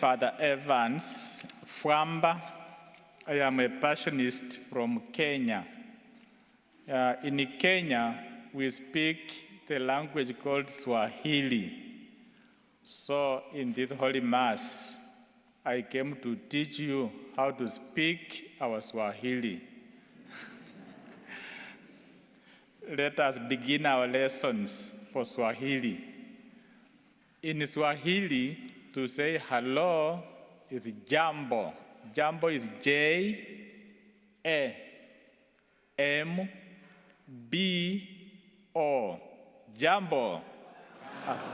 Father Evans Fwamba. I am a Passionist from Kenya. In Kenya, we speak the language called Swahili. So in this Holy Mass, I came to teach you how to speak our Swahili. Let us begin our lessons for Swahili. In Swahili, to say hello is jambo. Jambo is J-A-M-B-O. Jambo.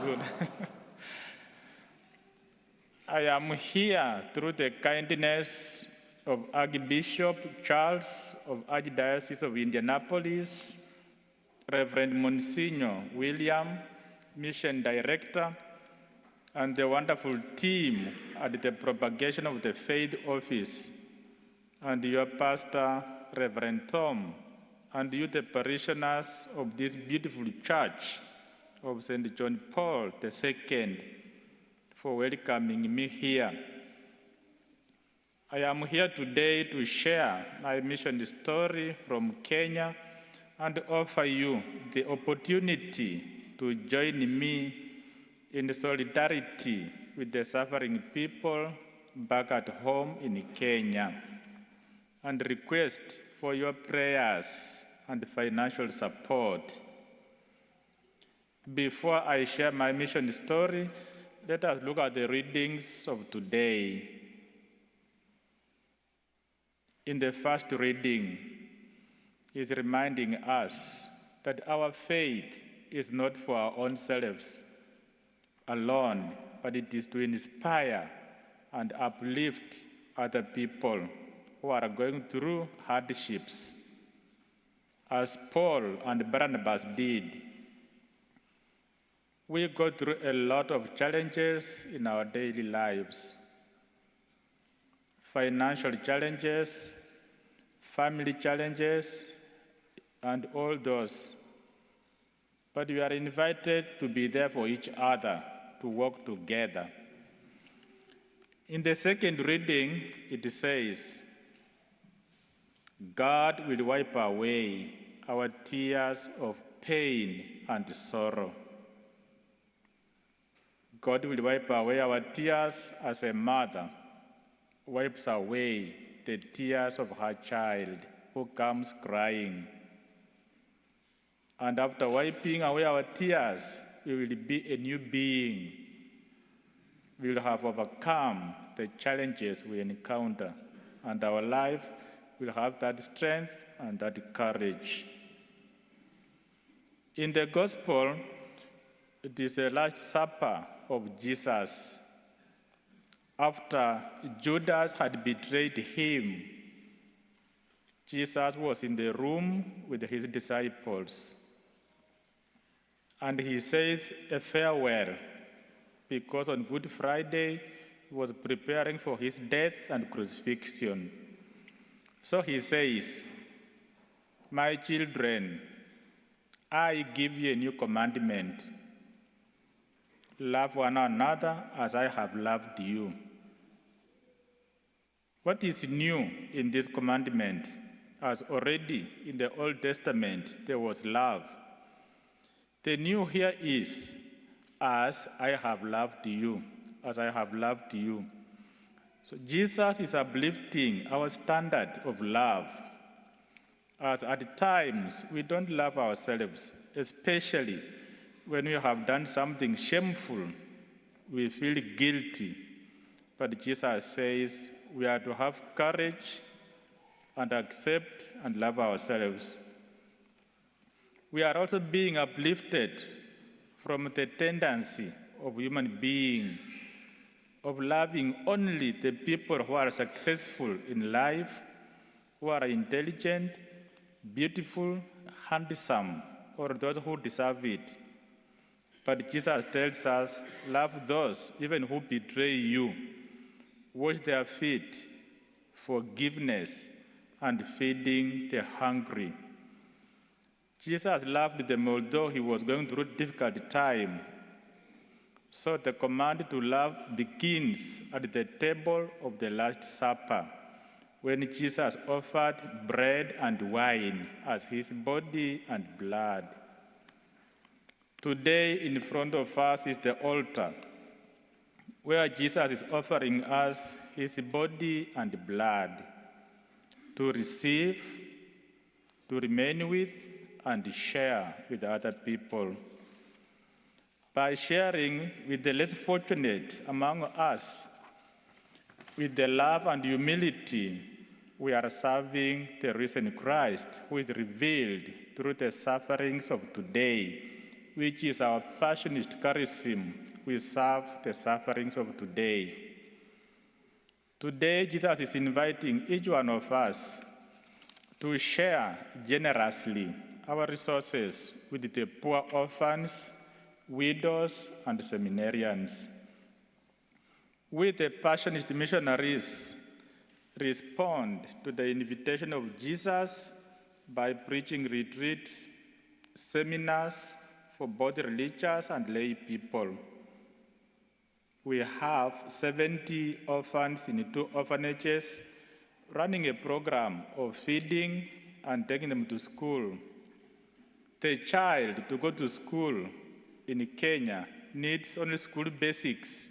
Good. I am here through the kindness of Archbishop Charles of Archdiocese of Indianapolis, Reverend Monsignor William, Mission Director, and the wonderful team at the Propagation of the Faith Office, and your pastor, Reverend Tom, and you, the parishioners of this beautiful church of St. John Paul II, for welcoming me here. I am here today to share my mission story from Kenya and offer you the opportunity to join me in solidarity with the suffering people back at home in Kenya, and request for your prayers and financial support. Before I share my mission story, let us look at the readings of today. In the first reading, is reminding us that our faith is not for our own selves alone, but it is to inspire and uplift other people who are going through hardships, as Paul and Barnabas did. We go through a lot of challenges in our daily lives. Financial challenges, family challenges, and all those. But we are invited to be there for each other, to work together. In the second reading, it says, God will wipe away our tears of pain and sorrow. God will wipe away our tears as a mother wipes away the tears of her child who comes crying. And after wiping away our tears, we will be a new being. We will have overcome the challenges we encounter, and our life will have that strength and that courage. In the Gospel, it is the Last Supper of Jesus. After Judas had betrayed him, Jesus was in the room with his disciples. And he says a farewell, because on Good Friday, he was preparing for his death and crucifixion. So he says, my children, I give you a new commandment. Love one another as I have loved you. What is new in this commandment? As already in the Old Testament, there was love. The new here is, as I have loved you, as I have loved you. So Jesus is uplifting our standard of love. As at times, we don't love ourselves, especially when we have done something shameful, we feel guilty. But Jesus says we are to have courage and accept and love ourselves. We are also being uplifted from the tendency of human being of loving only the people who are successful in life, who are intelligent, beautiful, handsome, or those who deserve it. But Jesus tells us, love those even who betray you, wash their feet, forgiveness, and feeding the hungry. Jesus loved them although he was going through a difficult time. So the command to love begins at the table of the Last Supper, when Jesus offered bread and wine as his body and blood. Today, in front of us is the altar, where Jesus is offering us his body and blood to receive, to remain with, and share with other people. By sharing with the less fortunate among us, with the love and humility, we are serving the risen Christ, who is revealed through the sufferings of today, which is our Passionist charism. We serve the sufferings of today. Today, Jesus is inviting each one of us to share generously our resources with the poor orphans, widows, and seminarians. We, the Passionist missionaries, respond to the invitation of Jesus by preaching retreats, seminars for both religious and lay people. We have 70 orphans in 2 orphanages, running a program of feeding and taking them to school. The child to go to school in Kenya needs only school basics,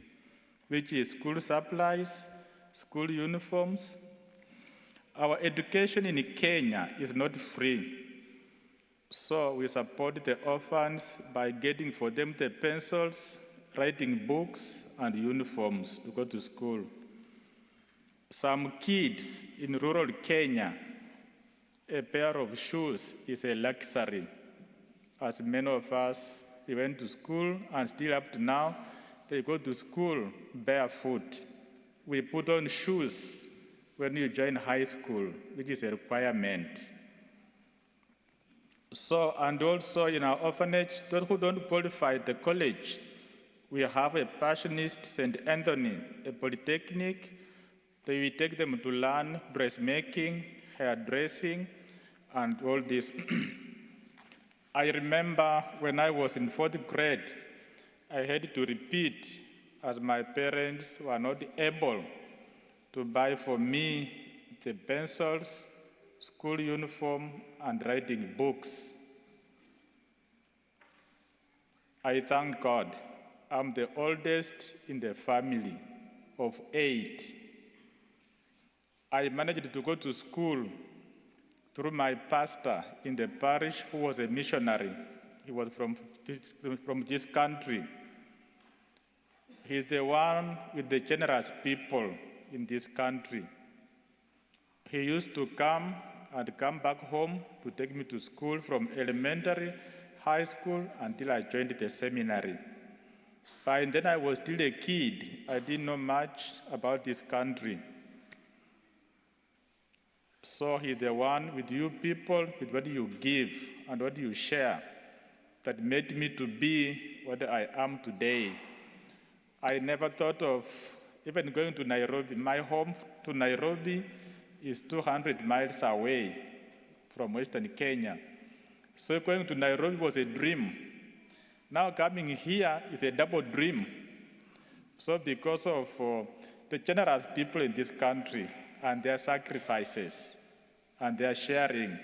which is school supplies, school uniforms. Our education in Kenya is not free, so we support the orphans by getting for them the pencils, writing books, and uniforms to go to school. Some kids in rural Kenya, a pair of shoes is a luxury. As many of us, we went to school, and still up to now, they go to school barefoot. We put on shoes when you join high school, which is a requirement. So, and also in our orphanage, those who don't qualify the college, we have a Passionist St. Anthony, a polytechnic. We take them to learn dressmaking, hairdressing, and all this. I remember when I was in 4th grade, I had to repeat as my parents were not able to buy for me the pencils, school uniform, and writing books. I thank God. I'm the oldest in the family of 8. I managed to go to school through my pastor in the parish, who was a missionary. He was from this country. He's the one with the generous people in this country. He used to come and come back home to take me to school from elementary, high school, until I joined the seminary. By then I was still a kid. I didn't know much about this country. So he's the one with you people, with what you give and what you share, that made me to be what I am today. I never thought of even going to Nairobi. My home to Nairobi is 200 miles away from Western Kenya. So going to Nairobi was a dream. Now coming here is a double dream. So because of the generous people in this country and their sacrifices and their sharing,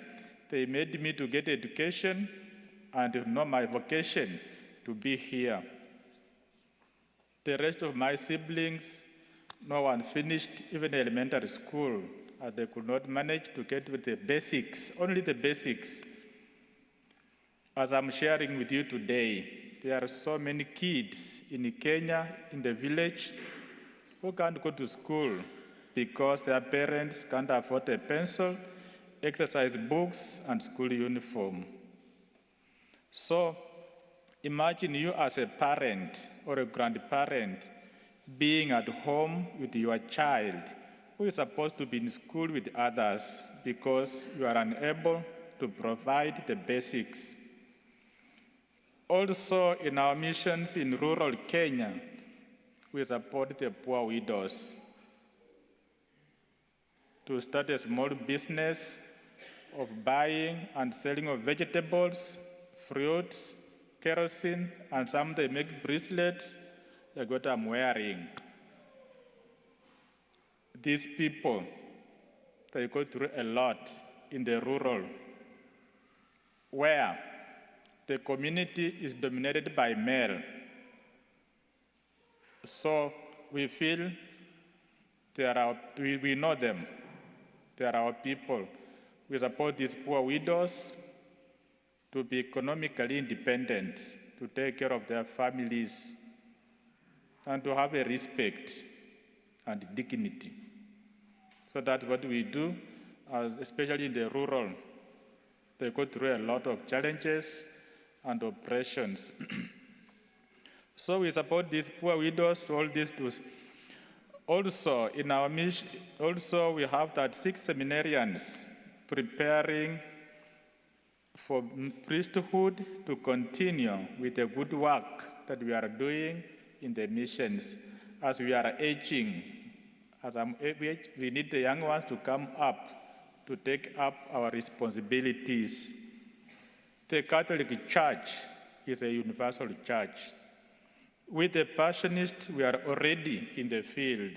they made me to get education and know my vocation to be here. The rest of my siblings, no one finished even elementary school, and they could not manage to get with the basics, only the basics. As I'm sharing with you today, there are so many kids in Kenya, in the village, who can't go to school because their parents can't afford a pencil, exercise books, and school uniform. So imagine you as a parent or a grandparent being at home with your child who is supposed to be in school with others because you are unable to provide the basics. Also, in our missions in rural Kenya, we support the poor widows to start a small business of buying and selling of vegetables, fruits, kerosene, and some they make bracelets like what I'm wearing. These people, they go through a lot in the rural, where the community is dominated by male. So we feel we know them. They are our people. We support these poor widows to be economically independent, to take care of their families, and to have a respect and dignity. So that's what we do, especially in the rural. They go through a lot of challenges and oppressions. So we support these poor widows, all these too. Also, in our mission, we have that 6 seminarians preparing for priesthood to continue with the good work that we are doing in the missions. As we are aging, we need the young ones to come up to take up our responsibilities. The Catholic Church is a universal church. With the Passionists, we are already in the field.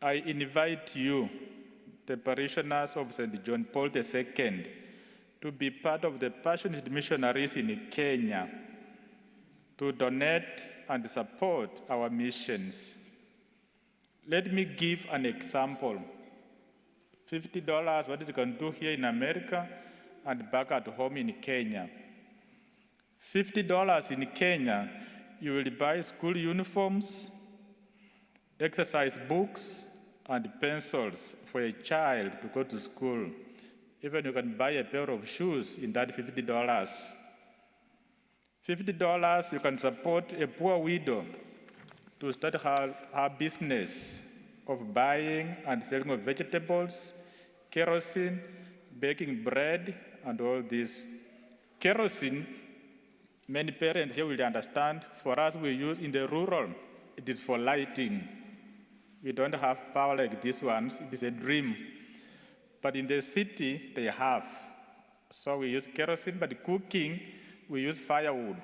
I invite you, the parishioners of St. John Paul II, to be part of the Passionist missionaries in Kenya, to donate and support our missions. Let me give an example. $50, what you can do here in America and back at home in Kenya. $50 in Kenya, you will buy school uniforms, exercise books, and pencils for a child to go to school. Even you can buy a pair of shoes in that $50. $50, you can support a poor widow to start her business of buying and selling of vegetables, kerosene, baking bread, and all this. Kerosene, many parents here will understand, for us we use in the rural, it is for lighting. We don't have power like these ones, it is a dream. But in the city, they have. So we use kerosene, but cooking, we use firewood.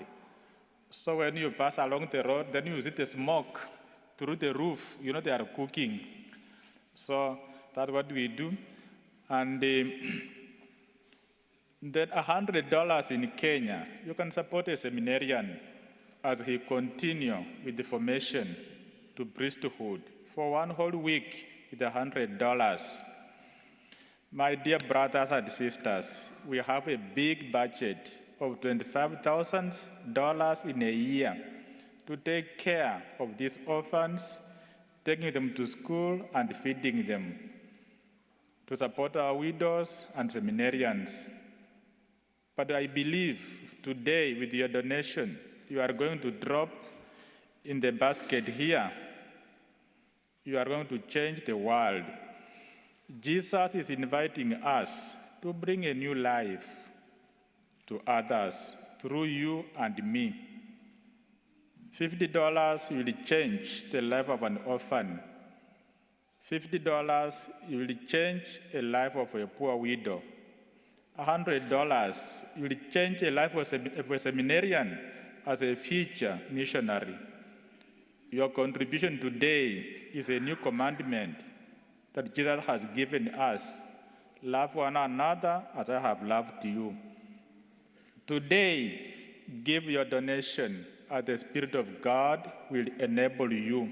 So when you pass along the road, then you see the smoke through the roof. You know they are cooking. So that's what we do. And then $100 in Kenya, you can support a seminarian as he continue with the formation to priesthood for 1 whole week with $100. My dear brothers and sisters, we have a big budget of $25,000 in a year to take care of these orphans, taking them to school and feeding them, to support our widows and seminarians. But I believe today with your donation, you are going to drop in the basket here. You are going to change the world. Jesus is inviting us to bring a new life to others through you and me. $50 will change the life of an orphan. $50 will change a life of a poor widow. $100 will change the life of a seminarian as a future missionary. Your contribution today is a new commandment that Jesus has given us. Love one another as I have loved you. Today, give your donation as the Spirit of God will enable you.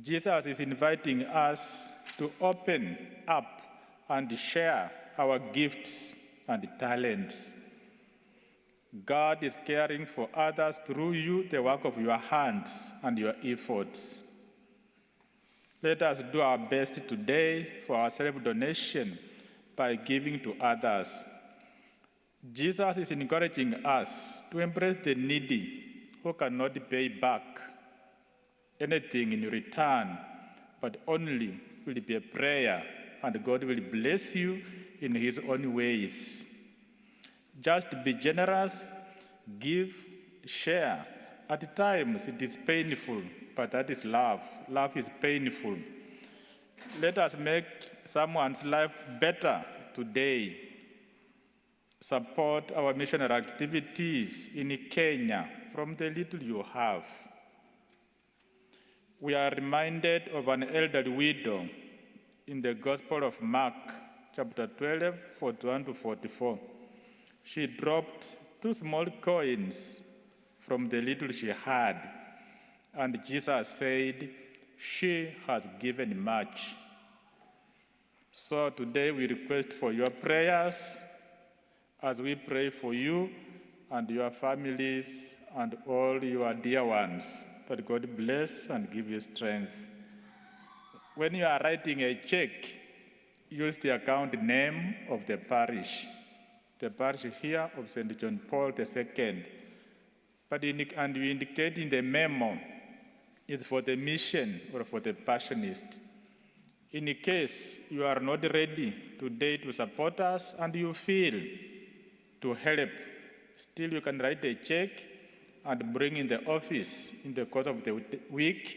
Jesus is inviting us to open up and share our gifts and talents. God is caring for others through you, the work of your hands and your efforts. Let us do our best today for our self-donation by giving to others. Jesus is encouraging us to embrace the needy who cannot pay back anything in return, but only will be a prayer, and God will bless you in his own ways. Just be generous, give, share. At times it is painful, but that is love. Love is painful. Let us make someone's life better today. Support our missionary activities in Kenya from the little you have. We are reminded of an elderly widow in the Gospel of Mark, chapter 12, 41 to 44. She dropped 2 small coins from the little she had, and Jesus said, "She has given much." So today we request for your prayers as we pray for you and your families and all your dear ones, that God bless and give you strength. When you are writing a check, use the account name of the parish. The parish here of St. John Paul II. And you indicate in the memo, it's for the mission or for the passionist. In case you are not ready today to support us and you feel to help, still you can write a check and bring in the office in the course of the week.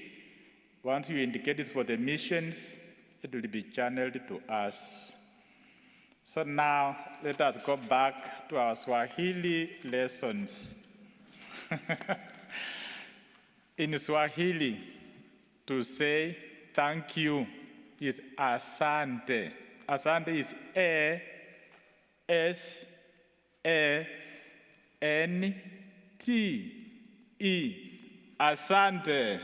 Once you indicate it for the missions, it will be channeled to us. So now, let us go back to our Swahili lessons. In Swahili, to say thank you is asante. Asante is A-S-A-N-T-E. Asante.